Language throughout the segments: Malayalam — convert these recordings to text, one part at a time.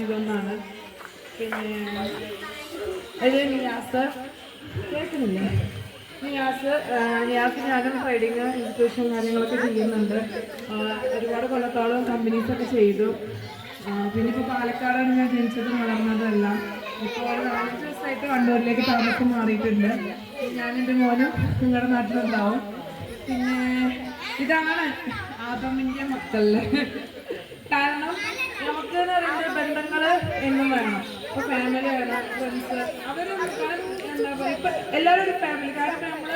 21 പിന്നെ ഇത് നിയാസ് കേൾക്കുന്നില്ല. നിയാസ് ഞാനും ട്രേഡിങ് ഇൻസ്റ്റിറ്റ്യൂഷൻ കാര്യങ്ങളൊക്കെ ചെയ്യുന്നുണ്ട്. ഒരുപാട് കൊല്ലത്തോളം കമ്പനീസൊക്കെ ചെയ്തു. പിന്നെ ഇപ്പോൾ പാലക്കാടാണ് ഞാൻ ജനിച്ചതും വളർന്നതെല്ലാം. ഇപ്പോൾ ഒരു 4 ദിവസമായിട്ട് കണ്ണൂരിലേക്ക് താമസം മാറിയിട്ടുണ്ട്. ഞാനെൻ്റെ മോനും നിങ്ങളുടെ നാട്ടിലുണ്ടാവും. പിന്നെ ഇതാണ് ആദമിൻ്റെ മക്കളിൽ. കാരണം നമുക്ക് എന്ന് പറയുന്നത് ബന്ധങ്ങൾ എന്നും വേണം. ഇപ്പോൾ ഫാമിലി വേണം, ഫ്രണ്ട്സ്, അവർ എന്താ പറയുക, ഇപ്പം എല്ലാവരും ഒരു ഫാമിലി. കാരണം നമ്മൾ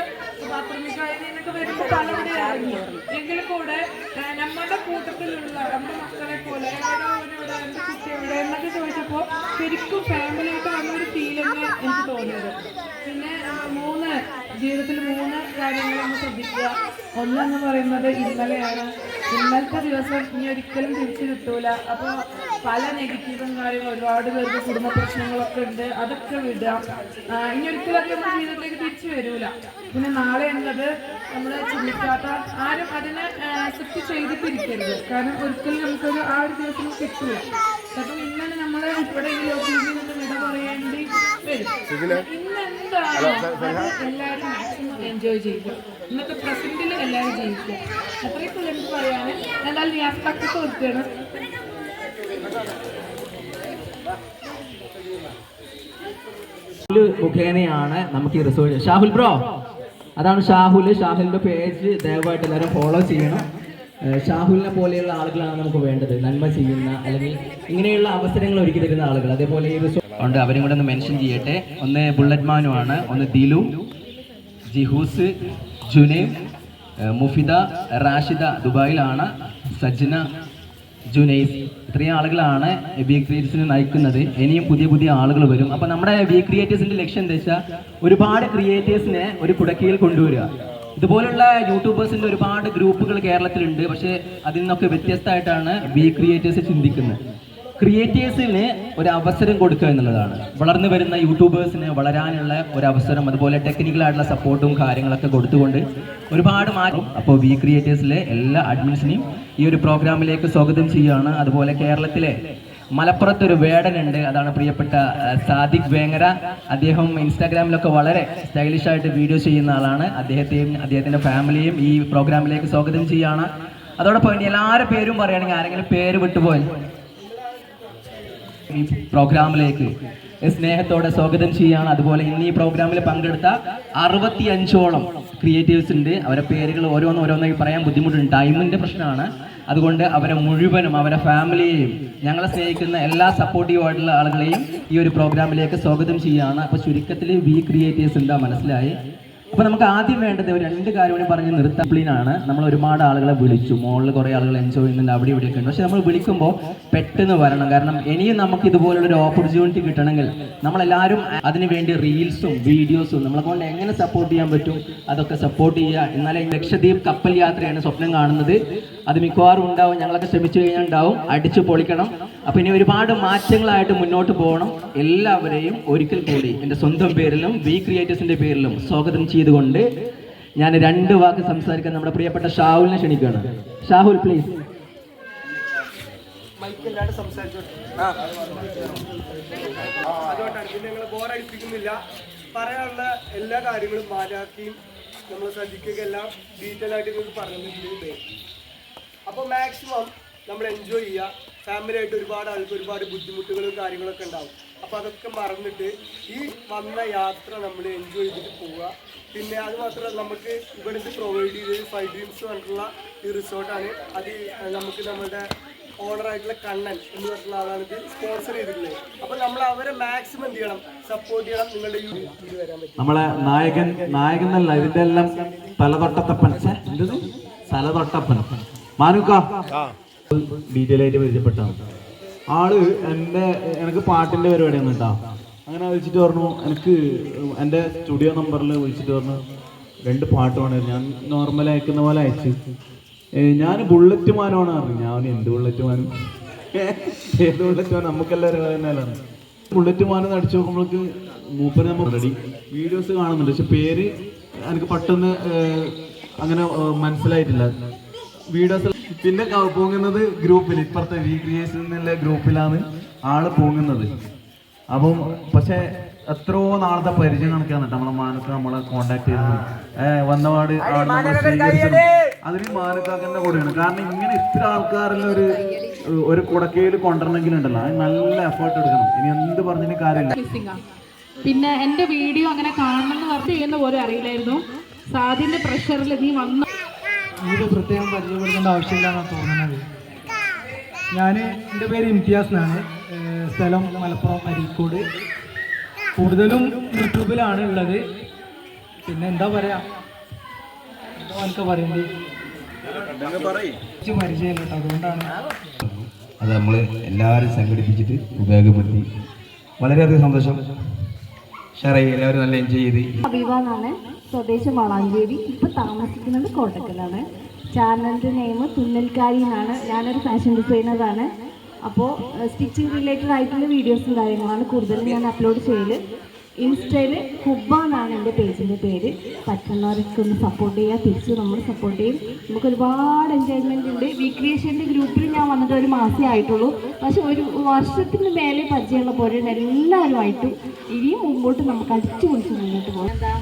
ബാത്റൂമിക്കായതിനൊക്കെ വരുമ്പോൾ പലവിടെ ഇറങ്ങി എങ്കിൽ കൂടെ നമ്മുടെ കൂട്ടത്തിലുള്ള നമ്മുടെ മക്കളെ പോലെ എവിടെ എൻ്റെ കുട്ടി എവിടെ എന്നൊക്കെ ചോദിച്ചപ്പോൾ ശരിക്കും ഫാമിലിയായിട്ട് വന്നൊരു ഫീലിംഗ് എനിക്ക് തോന്നിയത്. പിന്നെ ജീവിതത്തിൽ 3 കാര്യങ്ങൾ നമ്മൾ ശ്രദ്ധിക്കുക. ഒന്നെന്ന് പറയുന്നത് ഇന്നലെയാണ്. ഇന്നലത്തെ ദിവസം ഇനി ഒരിക്കലും തിരിച്ചു കിട്ടൂല. അപ്പോൾ പല നെഗറ്റീവും കാര്യങ്ങളും ഒരുപാട് പേർക്ക് കുടുംബ പ്രശ്നങ്ങളൊക്കെ ഉണ്ട്, അതൊക്കെ വിടുക. ഇനി ഒരിക്കലും നമ്മുടെ ജീവിതത്തിലേക്ക് തിരിച്ചു വരൂല. പിന്നെ നാളെ എന്നത് നമ്മൾ ചിന്തിക്കാത്ത ആരും അതിനെ അക്സെപ്റ്റ് ചെയ്തിട്ടിരിക്കരുത്. കാരണം ഒരിക്കലും നമുക്കൊരു ആ ഒരു ദിവസം കിട്ടില്ല. അപ്പം ഇന്നലെ നമ്മൾ ഇവിടെ ഈ ലോകത്തിൽ നിന്ന് വിട പറയേണ്ടി വരും. ഇന്നെന്താണോ അത് എല്ലാവരും മാക്സിമം എൻജോയ് ചെയ്തു. ഇന്നത്തെ പ്രസന്റിൽ എല്ലാവരും ജീവിക്കുക. അത്രയൊക്കെ എനിക്ക് പറയാന്. എന്തായാലും ഞാൻ പക്കത്ത് കൊടുക്കുകയാണ്. മുഖേനയാണ് നമുക്ക് ഈ റിസോർട്ട്. ഷാഹുൽ ബ്രോ, അതാണ് ഷാഹുലിന്റെ പേജ് ദയവായിട്ട് എല്ലാവരും ഫോളോ ചെയ്യണം. ഷാഹുലിനെ പോലെയുള്ള ആളുകളാണ് നമുക്ക് വേണ്ടത്, നന്മ ചെയ്യുന്ന അല്ലെങ്കിൽ ഇങ്ങനെയുള്ള അവസരങ്ങൾ ഒരുക്കി തരുന്ന ആളുകൾ. അതേപോലെ ഈ റിസോർട്ട് അവരും കൂടെ ഒന്ന് മെൻഷൻ ചെയ്യട്ടെ. ഒന്ന് ബുള്ളറ്റ് മാനുമാണ്, ഒന്ന് ദിലു, ജിഹൂസ്, ജുനൈം, മുഫിദ, റാഷിദ ദുബായിലാണ്, സജ്ന, ജുനൈസ്, ഇത്രയും ആളുകളാണ് വി ക്രിയേറ്റേഴ്സിനെ നയിക്കുന്നത്. ഇനിയും പുതിയ പുതിയ ആളുകൾ വരും. അപ്പോൾ നമ്മുടെ വി ക്രിയേറ്റേഴ്സിന്റെ ലക്ഷ്യം എന്താ വെച്ചാൽ ഒരുപാട് ക്രിയേറ്റേഴ്സിനെ ഒരു കുടക്കീഴിൽ കൊണ്ടുവരിക. ഇതുപോലുള്ള യൂട്യൂബേഴ്സിന്റെ ഒരുപാട് ഗ്രൂപ്പുകൾ കേരളത്തിലുണ്ട്. പക്ഷേ അതിൽ നിന്നൊക്കെ വ്യത്യസ്തമായിട്ടാണ് വി ക്രിയേറ്റേഴ്സ് ചിന്തിക്കുന്നത്. ക്രിയേറ്റേഴ്സിന് ഒരു അവസരം കൊടുക്കുക എന്നുള്ളതാണ്. വളർന്നു വരുന്ന യൂട്യൂബേഴ്സിന് വളരാനുള്ള ഒരു അവസരം, അതുപോലെ ടെക്നിക്കലായിട്ടുള്ള സപ്പോർട്ടും കാര്യങ്ങളൊക്കെ കൊടുത്തുകൊണ്ട് ഒരുപാട് മാറ്റം. അപ്പോൾ വി ക്രിയേറ്റേഴ്സിലെ എല്ലാ അഡ്മിൻസിനെയും ഈ ഒരു പ്രോഗ്രാമിലേക്ക് സ്വാഗതം ചെയ്യുകയാണ്. അതുപോലെ കേരളത്തിലെ മലപ്പുറത്തൊരു വേടനുണ്ട്, അതാണ് പ്രിയപ്പെട്ട സാദിഖ് വേങ്ങര. അദ്ദേഹം ഇൻസ്റ്റാഗ്രാമിലൊക്കെ വളരെ സ്റ്റൈലിഷ് ആയിട്ട് വീഡിയോ ചെയ്യുന്ന ആളാണ്. അദ്ദേഹത്തിൻ്റെ ഫാമിലിയും ഈ പ്രോഗ്രാമിലേക്ക് സ്വാഗതം ചെയ്യുകയാണ്. അതോടൊപ്പം ഇനി എല്ലാവരുടെ പേരും പറയുകയാണെങ്കിൽ ആരെങ്കിലും പേര് വിട്ടുപോയി ഈ പ്രോഗ്രാമിലേക്ക് സ്നേഹത്തോടെ സ്വാഗതം ചെയ്യുകയാണ്. അതുപോലെ ഇന്ന് ഈ പ്രോഗ്രാമിൽ പങ്കെടുത്ത 65ഓളം ക്രിയേറ്റീവ്സ് ഉണ്ട്. അവരുടെ പേരുകൾ ഓരോന്നായി പറയാൻ ബുദ്ധിമുട്ടുണ്ട്, ടൈമിൻ്റെ പ്രശ്നമാണ്. അതുകൊണ്ട് അവരെ മുഴുവനും അവരുടെ ഫാമിലിയെയും ഞങ്ങളെ സ്നേഹിക്കുന്ന എല്ലാ സപ്പോർട്ടീവ് ആയിട്ടുള്ള ആളുകളെയും ഈ ഒരു പ്രോഗ്രാമിലേക്ക് സ്വാഗതം ചെയ്യുകയാണ്. അപ്പോൾ ചുരുക്കത്തിൽ വി ക്രിയേറ്റീവ്സ് എന്താ മനസ്സിലായി. അപ്പോൾ നമുക്ക് ആദ്യം വേണ്ടത് ഒരു 2 കാര്യം കൂടി പറഞ്ഞ് നിർത്തപ്ലീനാണ്. നമ്മൾ ഒരുപാട് ആളുകളെ വിളിച്ചു, മോളിൽ കുറേ ആളുകൾ എൻജോയ് ചെയ്യുന്നുണ്ട്, അവിടെ ഇവിടെയൊക്കെ ഉണ്ട്. പക്ഷെ നമ്മൾ വിളിക്കുമ്പോൾ പെട്ടെന്ന് വരണം. കാരണം ഇനിയും നമുക്ക് ഇതുപോലുള്ളൊരു ഓപ്പർച്യൂണിറ്റി കിട്ടണമെങ്കിൽ നമ്മളെല്ലാവരും അതിന് വേണ്ടി റീൽസും വീഡിയോസും നമ്മളെ കൊണ്ട് എങ്ങനെ സപ്പോർട്ട് ചെയ്യാൻ പറ്റും അതൊക്കെ സപ്പോർട്ട് ചെയ്യുക. എന്നാലേ ലക്ഷദ്വീപ് കപ്പൽ യാത്രയാണ് സ്വപ്നം കാണുന്നത്. അത് മിക്കവാറും ഉണ്ടാവും, ഞങ്ങളൊക്കെ ശ്രമിച്ചു കഴിഞ്ഞാൽ ഉണ്ടാവും. അടിച്ചു പൊളിക്കണം. അപ്പോൾ ഇനി ഒരുപാട് മാറ്റങ്ങളായിട്ട് മുന്നോട്ട് പോകണം. എല്ലാവരെയും ഒരിക്കൽ കൂടി എൻ്റെ സ്വന്തം പേരിലും വി ക്രിയേറ്റേഴ്സിൻ്റെ പേരിലും സ്വാഗതം ചെയ്തുകൊണ്ട് ഞാൻ 2 വാക്ക് സംസാരിക്കാൻ നമ്മുടെ പ്രിയപ്പെട്ട ഷാഹുലിനെ ക്ഷണിക്കുകയാണ്. ഷാഹുൽ പ്ലീസ്. പറയാനുള്ള എല്ലാ കാര്യങ്ങളും മാനാക്കിയും നമ്മൾ ശ്രദ്ധിക്കുക, എല്ലാം ഡീറ്റെയിൽ ആയിട്ട് നിങ്ങൾക്ക് പറഞ്ഞിട്ടുണ്ട്. അപ്പോൾ മാക്സിമം നമ്മൾ എൻജോയ് ചെയ്യുക. ഫാമിലി ആയിട്ട് ഒരുപാട് ആൾക്ക് ഒരുപാട് ബുദ്ധിമുട്ടുകളും കാര്യങ്ങളൊക്കെ ഉണ്ടാവും. അപ്പോൾ അതൊക്കെ മറന്നിട്ട് ഈ വന്ന യാത്ര നമ്മൾ എൻജോയ് ചെയ്തിട്ട് പോവുക. പിന്നെ അത് മാത്രമല്ല, നമുക്ക് ഇവിടുത്തെ പ്രൊവൈഡ് ചെയ്തത് 5 ഡ്രീംസ് പറഞ്ഞിട്ടുള്ള ഈ റിസോർട്ടാണ്. അത് നമുക്ക് നമ്മുടെ ഓണറായിട്ടുള്ള കണ്ണൻ എന്ന് പറഞ്ഞിട്ടുള്ള ആളാണ് ഇത് സ്പോൺസർ ചെയ്തിട്ടുള്ളത്. അപ്പോൾ നമ്മൾ അവരെ മാക്സിമം എന്ത് ചെയ്യണം, സപ്പോർട്ട് ചെയ്യണം. നിങ്ങളുടെ ഇത് വരാൻ പറ്റും. നമ്മളെ നായകൻ എന്നല്ല, ഇതിന്റെ എല്ലാം തലതൊട്ടപ്പൻ മാനുക്ക ഡീറ്റെയിൽ ആയിട്ട് പരിചയപ്പെട്ടാണ് ആള്. എനിക്ക് പാട്ടിന്റെ പരിപാടിയാണ് കേട്ടോ. അങ്ങനെ വിളിച്ചിട്ട് പറഞ്ഞു, എനിക്ക് എൻ്റെ സ്റ്റുഡിയോ നമ്പറിൽ വിളിച്ചിട്ട് പറഞ്ഞു 2 പാട്ട് വേണം. ഞാൻ നോർമൽ അയക്കുന്ന പോലെ അയച്ചു. ഞാൻ ബുള്ളറ്റ് മാനമാണ് പറഞ്ഞു. ഞാൻ എന്ത് ബുള്ളറ്റ് മാനും, ഏത് ബുള്ളറ്റ് മാനും, നമുക്കെല്ലാവരും തന്നെയാണ്. ബുള്ളറ്റ് മാനം അടിച്ചു നോക്കുമ്പോഴേക്ക് മൂപ്പര് നമ്മൾ റെഡി വീഡിയോസ് കാണുന്നുണ്ട്. പക്ഷെ പേര് എനിക്ക് പെട്ടെന്ന് അങ്ങനെ മനസ്സിലായിട്ടില്ല വീഡിയോസ്. പിന്നെ പോകുന്നത് ഗ്രൂപ്പിൽ, ഇപ്പുറത്തെ വി ക്രിയേഷൻ എന്നുള്ള ഗ്രൂപ്പിലാണ് ആള് പോകുന്നത്. അപ്പം പക്ഷെ എത്രയോ നാളത്തെ പരിചയം കണക്കാണ് നമ്മളെ മാനത്ത് നമ്മളെ കോണ്ടാക്ട് ചെയ്തത്. വന്നപാട് അവിടെ നമ്മൾ സ്വീകരിച്ചത് അതിന് മാനക്കാക്കൻ്റെ കൂടെയാണ്. കാരണം ഇങ്ങനെ ഇത്ര ആൾക്കാരെല്ലാം ഒരു കുടക്കയിൽ കൊണ്ടുവരണമെങ്കിലുണ്ടല്ലോ അത് നല്ല എഫേർട്ട് എടുക്കണം. ഇനി എന്ത് പറഞ്ഞതിന് കാര്യമില്ല. പിന്നെ എൻ്റെ വീഡിയോ അങ്ങനെ കാണണമെന്ന് പറഞ്ഞ് ചെയ്യുന്ന പോലെ അറിയില്ലായിരുന്നു. സാദിന്റെ പ്രഷറിൽ നീ വന്നു. ഇത് പ്രത്യേകം പരിചയപ്പെടുത്തേണ്ട ആവശ്യമില്ലാന്നാണ് തോന്നുന്നത്. എൻ്റെ പേര് ഇംതിയാസ് എന്നാണ്. സ്ഥലം മലപ്പുറം അരീക്കോട്. കൂടുതലും യൂട്യൂബിലാണ് ഉള്ളത്. പിന്നെ എന്താ പറയുക, എനിക്ക് പറയേണ്ടത് പരിചയമില്ല കേട്ടോ, അതുകൊണ്ടാണ്. അത് നമ്മൾ എല്ലാവരും സംഘടിപ്പിച്ചിട്ട് ഉപയോഗപ്പെടുത്തി വളരെയധികം സന്തോഷം. എല്ലാവരും നല്ല എൻജോയ് ചെയ്ത്. ഹബീബാന്നാണ്, സ്വദേശം വളാഞ്ചേരി, ഇപ്പോൾ താമസിക്കുന്നത് കോട്ടക്കലാണ്. ചാനലിൻ്റെ നെയിം തുന്നൽക്കാരി എന്നാണ്. ഞാനൊരു ഫാഷൻ ഡിസൈനറാണ്. അപ്പോൾ സ്റ്റിച്ചിങ് റിലേറ്റഡ് ആയിട്ടുള്ള വീഡിയോസും കാര്യങ്ങളാണ് കൂടുതലും ഞാൻ അപ്ലോഡ് ചെയ്യൽ. ഇൻസ്റ്റയിൽ ഹുബ്ബ എന്നാണ് എൻ്റെ പേജിൻ്റെ പേര്. പറ്റുന്നവരൊക്കെ ഒന്ന് സപ്പോർട്ട് ചെയ്യുക, തിരിച്ച് നമ്മൾ സപ്പോർട്ട് ചെയ്യും. നമുക്ക് ഒരുപാട് എൻജോയ്മെൻ്റ് ഉണ്ട്. വീക്രിയേഷൻ്റെ ഗ്രൂപ്പിൽ ഞാൻ വന്നിട്ട് ഒരു മാസമേ ആയിട്ടുള്ളൂ. പക്ഷെ ഒരു വർഷത്തിന് മേലെ പരിചയമുള്ള പോലെ എല്ലാവരുമായിട്ടും ഇനിയും മുമ്പോട്ട് നമുക്ക് അടിച്ചു പൊളിച്ച് മുന്നോട്ട് പോകും. എന്താ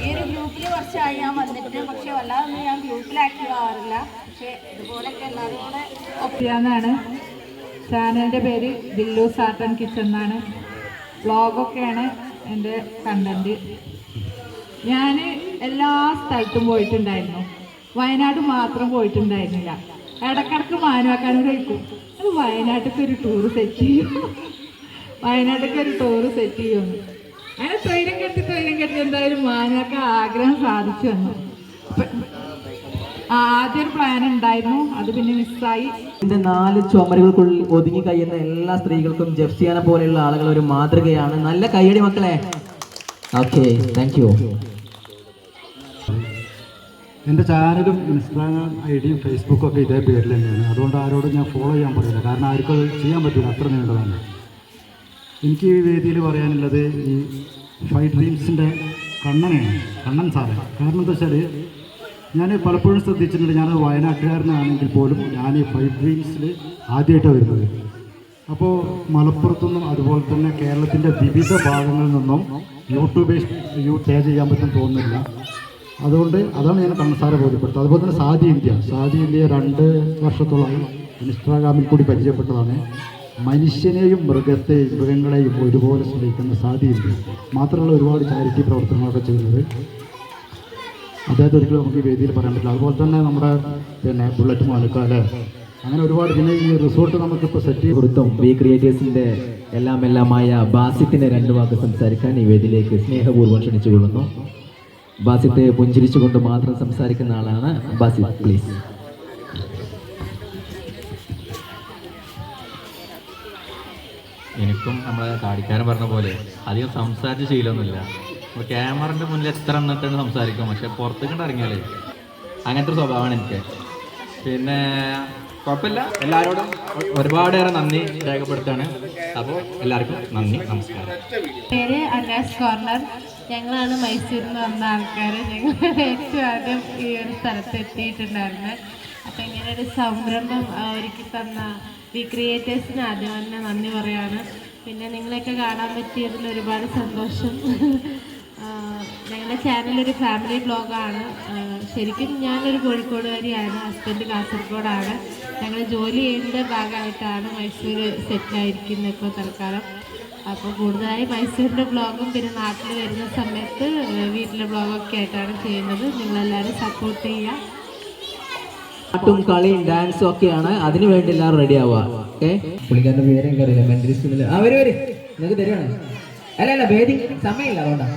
ഈ ഒരു ഗ്രൂപ്പിൽ കുറച്ചായി ഞാൻ വന്നിട്ട്, പക്ഷെ വല്ലാതൊന്നും ഞാൻ ഗ്രൂപ്പിൽ ആക്റ്റീവ് ആവാറില്ല. പക്ഷെ ഇതുപോലൊക്കെ എല്ലാവരും കൂടെ ഒപ്പിയാന്നാണ്. ചാനലിൻ്റെ പേര് ദില്ലൂസ് ആർട്ട് ആൻഡ് കിച്ചൺ എന്നാണ്. വ്ളോഗൊക്കെയാണ് എൻ്റെ കണ്ടൻറ്റ്. ഞാൻ എല്ലാ സ്ഥലത്തും പോയിട്ടുണ്ടായിരുന്നു, വയനാട് മാത്രം പോയിട്ടുണ്ടായിരുന്നില്ല. ഇടക്കിടക്ക് മാനുവാക്കാനോട് ചോദിക്കും, അത് വയനാട്ടിലേക്ക് ഒരു ടൂറ് സെറ്റ് ചെയ്യും, വയനാട്ടിലേക്ക് ഒരു ടൂറ് സെറ്റ് ചെയ്യുമെന്ന്. അങ്ങനെ തൊഴിലും കെട്ടി എന്തായാലും മാനുവാക്ക ആഗ്രഹം സാധിച്ചു വന്നു. ആദ്യം ഒരു പ്ലാൻ ഉണ്ടായിരുന്നു, അത് പിന്നെ മിസ്സായി. ഇതിന്റെ 4 ചുമരുകൾക്കുള്ളിൽ ഒതുങ്ങി കഴിയുന്ന എല്ലാ സ്ത്രീകൾക്കും ജെഫ്സിയാനെ പോലെയുള്ള ആളുകൾ ഒരു മാതൃകയാണ്. നല്ല കയ്യടി മക്കളെ. Okay, thank you. എൻ്റെ ചാനലും ഇൻസ്റ്റാഗ്രാം ഐഡിയും ഫേസ്ബുക്കും ഒക്കെ ഇതേ പേരിൽ തന്നെയാണ്. അതുകൊണ്ട് ആരോടും ഞാൻ ഫോളോ ചെയ്യാൻ പറയില്ല, കാരണം ആർക്കും അത് ചെയ്യാൻ പറ്റില്ല, അത്ര നീണ്ടതാണ്. എനിക്ക് ഈ വേദിയിൽ പറയാനുള്ളത് ഈ 5 ഡ്രീംസിൻ്റെ കണ്ണൻ സാറ്. കാരണം എന്താ വെച്ചാൽ ഞാൻ പലപ്പോഴും ശ്രദ്ധിച്ചിട്ടുണ്ട്, ഞാനത് വയനാട്ടുകാരനാണെങ്കിൽ പോലും ഞാൻ ഈ 5 ഡ്രീംസിൽ ആദ്യമായിട്ടാണ് വരുന്നത്. അപ്പോൾ മലപ്പുറത്തുനിന്നും അതുപോലെ തന്നെ കേരളത്തിൻ്റെ വിവിധ ഭാഗങ്ങളിൽ നിന്നും യൂട്യൂബ് ഷെയർ ചെയ്യാൻ പറ്റും തോന്നുന്നില്ല. അതുകൊണ്ട് അതാണ് ഞാൻ കണ്ണസാരെ ബോധ്യപ്പെടുത്തുന്നത്. അതുപോലെ തന്നെ സാദി ഇന്ത്യ 2 വർഷത്തോളമായി ഇൻസ്റ്റാഗ്രാമിൽ കൂടി പരിചയപ്പെട്ടതാണ്. മനുഷ്യനെയും മൃഗങ്ങളെയും ഒരുപോലെ സ്നേഹിക്കുന്ന സാദി ഇന്ത്യ. മാത്രമല്ല ഒരുപാട് ചാരിറ്റി പ്രവർത്തനങ്ങളൊക്കെ ചെയ്യുന്നത്. അദ്ദേഹത്തെ ഒരിക്കലും നമുക്ക് ഈ വേദിയിൽ പറയാൻ പറ്റില്ല. അതുപോലെ തന്നെ നമ്മുടെ ബുള്ളറ്റ് മാലക്കാല്, അങ്ങനെ ഒരുപാട്. പിന്നെ ഈ റിസോർട്ട് നമുക്കിപ്പോൾ സെറ്റ് ചെയ്ത് കൊടുത്തും വി ക്രിയേറ്റേഴ്സിന്റെ എല്ലാമായ ബാസിത്തിനെ 2 വാക്ക് സംസാരിക്കാൻ ഈ വേദിയിലേക്ക് സ്നേഹപൂർവ്വം ക്ഷണിച്ചുകൊള്ളുന്നു. ബാസിത്ത് പുഞ്ചിരിച്ചുകൊണ്ട് മാത്രം സംസാരിക്കുന്ന ആളാണ്. ബാസിത്ത് പ്ലീസ്. എനിക്കും നമ്മളെ താടിക്കാരൻ പറഞ്ഞ പോലെ അധികം സംസാരിച്ച് ശീലമൊന്നുമില്ല. നമ്മൾ ക്യാമറൻ്റെ മുന്നിൽ എത്ര എണ്ണത്താണ് സംസാരിക്കും, പക്ഷെ പുറത്തേക്കൊണ്ട് ഇറങ്ങിയാലേ അങ്ങനത്തെ ഒരു സ്വഭാവമാണ് എനിക്ക്. പിന്നെ കുഴപ്പമില്ല, എല്ലാവരോടും ഒരുപാടേറെ നന്ദി രേഖപ്പെടുത്താണ്. അപ്പോൾ എല്ലാവർക്കും നന്ദി, നമസ്കാരം. പേര് അനാസ് കോർണർ. ഞങ്ങളാണ് മൈസൂരിൽ നിന്ന് വന്ന ആൾക്കാർ. ഞങ്ങൾ ഏറ്റവും ആദ്യം ഈ ഒരു സ്ഥലത്ത് എത്തിയിട്ടുണ്ടായിരുന്നു. അപ്പോൾ ഇങ്ങനെ ഒരു സംരംഭം ഒരുക്കി തന്ന വി ക്രിയേറ്റേഴ്സിന് ആദ്യം തന്നെ നന്ദി പറയാണ്. പിന്നെ നിങ്ങളെയൊക്കെ കാണാൻ പറ്റിയതിൽ ഒരുപാട് സന്തോഷം. ഞങ്ങളുടെ ചാനലൊരു ഫാമിലി ബ്ലോഗാണ്. ശരിക്കും ഞാനൊരു കോഴിക്കോടുകാരിയാണ്, ഹസ്ബൻഡ് കാസർഗോഡാണ്. ഞങ്ങൾ ജോലി ചെയ്യുന്ന ഭാഗമായിട്ടാണ് മൈസൂർ സെറ്റിലായിരിക്കുന്നത് ഇപ്പോൾ തൽക്കാലം. അപ്പോൾ കൂടുതലായി മൈസൂരിൻ്റെ ബ്ലോഗും പിന്നെ നാട്ടിൽ വരുന്ന സമയത്ത് വീട്ടിലെ ബ്ലോഗൊക്കെ ആയിട്ടാണ് ചെയ്യുന്നത്. നിങ്ങളെല്ലാവരും സപ്പോർട്ട് ചെയ്യുക. പാട്ടും കളിയും ഡാൻസും ഒക്കെയാണ്. അതിനു വേണ്ടി എല്ലാവരും റെഡി ആവുക. ഓക്കെ, പുള്ളിക്കാരൻ്റെ പേരും കറിയില്ല. മെന്റലി സ്കൂളിൽ അവര് നിങ്ങൾക്ക് തരുവാണ്. അല്ല വേദി സമയമില്ല, അതുകൊണ്ടാണ്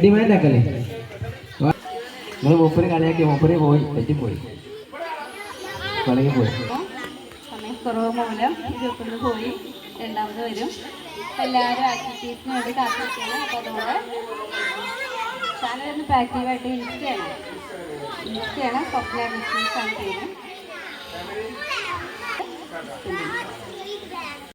ഡിമാൻഡ് ആക്കല്ലേ. നിങ്ങൾ മൂപ്പര് കളിയാക്കി, മൂപ്പര് പോയി തെറ്റിപ്പോയി, കളിയിൽ പോയി. സമയക്കുറവ് മൂലം 21 പോയി, 2ാമത് വരും. എല്ലാവരും ആക്ടിവിറ്റീസിന് വേണ്ടി കാത്തിരിക്കുകയാണ്. അപ്പോൾ അതുകൊണ്ട് ചാനലൊന്ന് ആക്റ്റീവായിട്ട് ഇൻസ്റ്റയാണ് സ്വപ്ന ബിസിനസ് ആണ് പേര്.